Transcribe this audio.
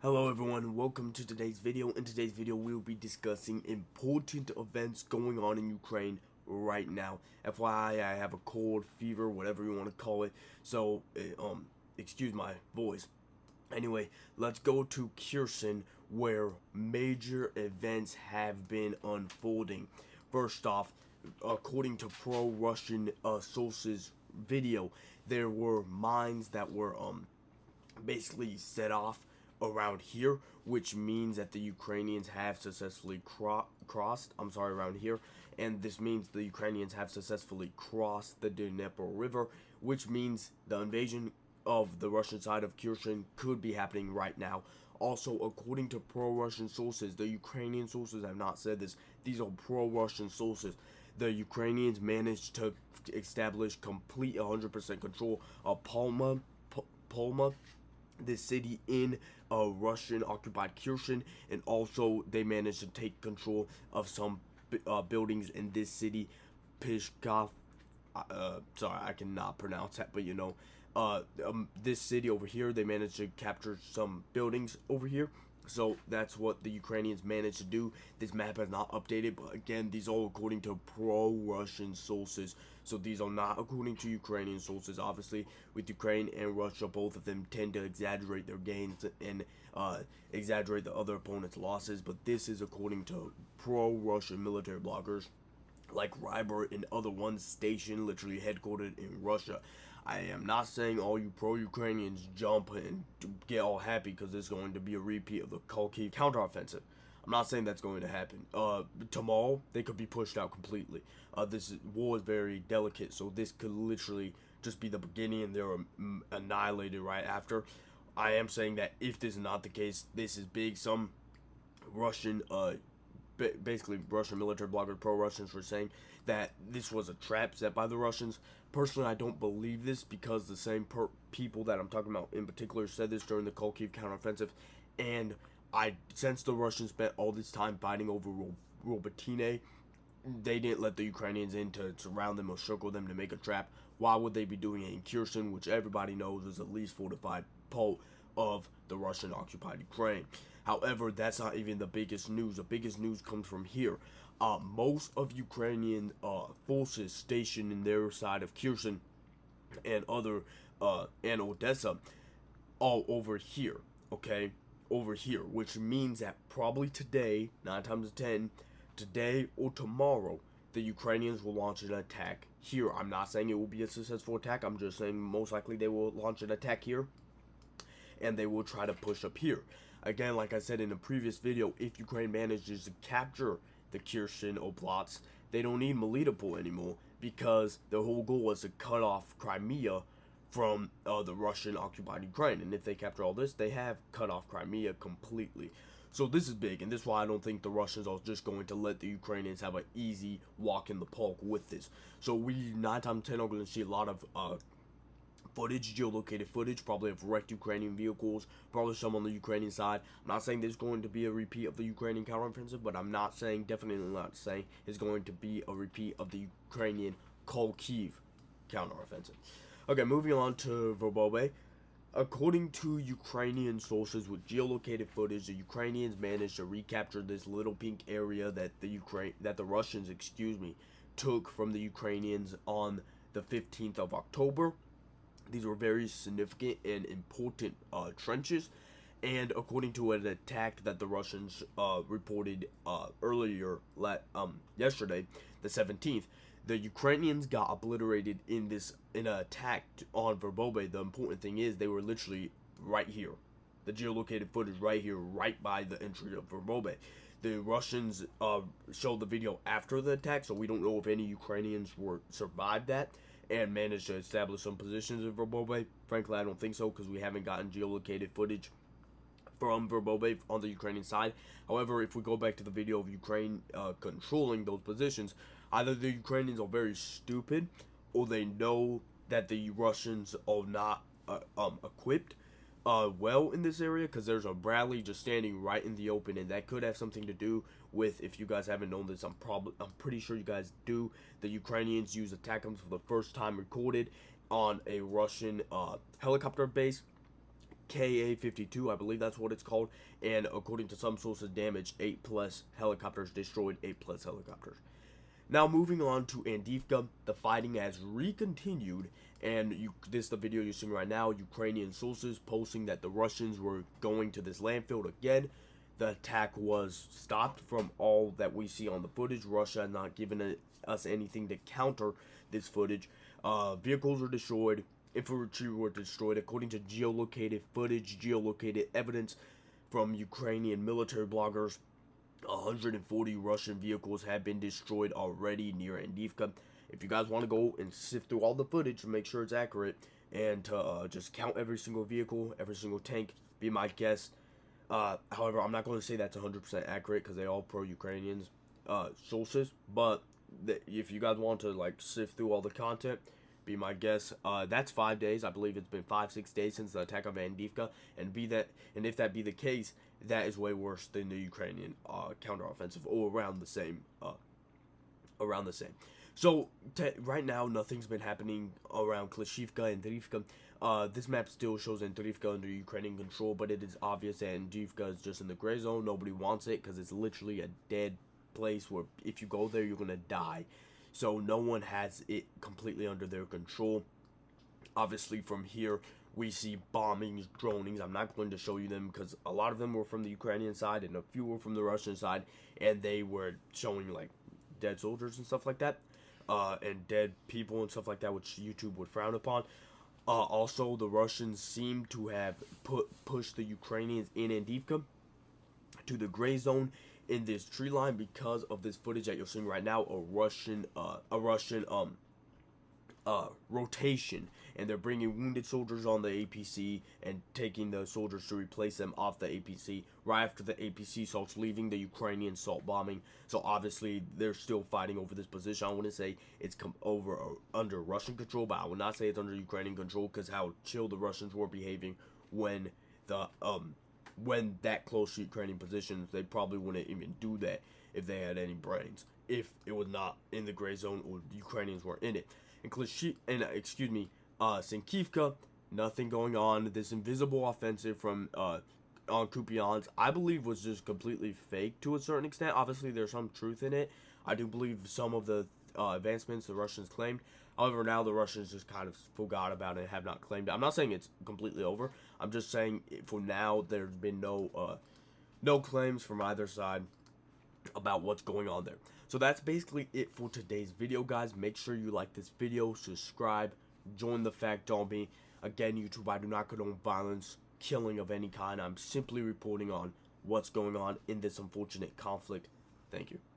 Hello everyone, welcome to today's video. In today's video, we will be discussing important events going on in Ukraine right now. FYI, I have a cold, fever, whatever you want to call it, so excuse my voice. Anyway, let's go to Kherson, where major events have been unfolding. First off, according to pro-Russian sources video, there were mines that were basically set off around here, which means that the Ukrainians have successfully crossed around here, and this means the Ukrainians have successfully crossed the Dnieper River, which means the invasion of the Russian side of Kherson could be happening right now. Also, according to pro-Russian sources, the Ukrainian sources have not said this, these are pro-Russian sources, the Ukrainians managed to establish complete 100% control of Palma, this city in Russian-occupied Kherson, and also they managed to take control of some buildings in this city, Pishkov. Sorry, I cannot pronounce that, but you know, this city over here, they managed to capture some buildings over here. So that's what the Ukrainians managed to do. This map is not updated, but again, these are according to pro-Russian sources. So these are not according to Ukrainian sources. Obviously, with Ukraine and Russia, both of them tend to exaggerate their gains and exaggerate the other opponent's losses. But this is according to pro-Russian military bloggers like Ryber and other ones stationed literally headquartered in Russia. I am not saying all you pro-Ukrainians jump and get all happy because it's going to be a repeat of the Kharkiv counteroffensive. I'm not saying that's going to happen. Tomorrow, they could be pushed out completely. This war is very delicate, so this could literally just be the beginning and they're annihilated right after. I am saying that if this is not the case, this is big. Some Russian basically Russian military bloggers, pro-Russians, were saying that this was a trap set by the Russians. Personally, I don't believe this because the same people that I'm talking about in particular said this during the Kharkiv counteroffensive, and since the Russians spent all this time fighting over Robotyne, they didn't let the Ukrainians in to surround them or circle them to make a trap. Why would they be doing it in Kherson, which everybody knows is the least fortified part of the Russian-occupied Ukraine? However, that's not even the biggest news. The biggest news comes from here. Most of Ukrainian forces stationed in their side of Kherson and and Odessa all over here, okay? Over here, which means that probably today, 9 times out of 10, today or tomorrow, the Ukrainians will launch an attack here. I'm not saying it will be a successful attack. I'm just saying most likely they will launch an attack here, and they will try to push up here. Again, like I said in a previous video, if Ukraine manages to capture the Kherson Oblast, they don't need Melitopol anymore because the whole goal is to cut off Crimea from the Russian-occupied Ukraine. And if they capture all this, they have cut off Crimea completely. So this is big, and this is why I don't think the Russians are just going to let the Ukrainians have an easy walk in the park with this. So we, 9 times 10, are going to see a lot of footage, geolocated footage, probably of wrecked Ukrainian vehicles, probably some on the Ukrainian side. I'm not saying there's going to be a repeat of the Ukrainian counteroffensive, but I'm not saying, definitely not saying, it's going to be a repeat of the Ukrainian Kharkiv counteroffensive. Okay, moving on to Verbobe. According to Ukrainian sources with geolocated footage, the Ukrainians managed to recapture this little pink area that the Russians, took from the Ukrainians on the 15th of October. These were very significant and important trenches, and according to an attack that the Russians reported earlier, yesterday, the 17th, the Ukrainians got obliterated in an attack on Verbobe. The important thing is they were literally right here. The geolocated footage right here, right by the entry of Verbobe. The Russians showed the video after the attack, so we don't know if any Ukrainians survived that and managed to establish some positions in Verbobe. Frankly, I don't think so because we haven't gotten geolocated footage from Verbobe on the Ukrainian side. However, if we go back to the video of Ukraine controlling those positions, either the Ukrainians are very stupid or they know that the Russians are not equipped well in this area, because there's a Bradley just standing right in the open, and that could have something to do with, if you guys haven't known this, I'm pretty sure you guys do, the Ukrainians use ATACMS for the first time recorded on a Russian helicopter base KA-52, I believe that's what it's called, and according to some sources, damaged 8 plus helicopters, destroyed 8 plus helicopters. Now moving on to Avdiivka, the fighting has recontinued, and this is the video you're seeing right now. Ukrainian sources posting that the Russians were going to this landfill again. The attack was stopped from all that we see on the footage. Russia has not given us anything to counter this footage. Vehicles were destroyed. Infantry were destroyed. According to geolocated footage, geolocated evidence from Ukrainian military bloggers, 140 Russian vehicles have been destroyed already near Avdiivka. If you guys want to go and sift through all the footage to make sure it's accurate, and to just count every single vehicle, every single tank, be my guest. However, I'm not going to say that's 100% accurate because they all pro-Ukrainians sources. But if you guys want to like sift through all the content, be my guest. That's 5 days. I believe it's been 5-6 days since the attack of Avdiivka, and if that be the case, that is way worse than the Ukrainian counteroffensive, or around the same. So right now, nothing's been happening around Klishivka and Avdiivka. This map still shows Avdiivka under Ukrainian control, but it is obvious that Avdiivka is just in the gray zone. Nobody wants it because it's literally a dead place where if you go there, you're gonna die. So no one has it completely under their control. Obviously, from here, we see bombings, dronings. I'm not going to show you them because a lot of them were from the Ukrainian side and a few were from the Russian side, and they were showing like dead soldiers and stuff like that, and dead people and stuff like that, which YouTube would frown upon. Also, the Russians seem to have pushed the Ukrainians in Avdiivka to the gray zone in this tree line because of this footage that you're seeing right now. A Russian rotation, and they're bringing wounded soldiers on the APC and taking the soldiers to replace them off the APC right after the APC starts leaving the Ukrainian salt bombing. So obviously they're still fighting over this position. I wouldn't say it's under Russian control, but I would not say it's under Ukrainian control because how chill the Russians were behaving when that close to Ukrainian positions. They probably wouldn't even do that if they had any brains, if it was not in the gray zone or the Ukrainians were in it. Sinkivka, nothing going on. This invisible offensive from on Kupiansk, I believe, was just completely fake to a certain extent. Obviously, there's some truth in it. I do believe some of the advancements the Russians claimed. However, now the Russians just kind of forgot about it and have not claimed it. I'm not saying it's completely over. I'm just saying for now there's been no claims from either side about what's going on there. So that's basically it for today's video, guys. Make sure you like this video, subscribe, join the Fact Army. Again, YouTube, I do not condone violence, killing of any kind. I'm simply reporting on what's going on in this unfortunate conflict. Thank you.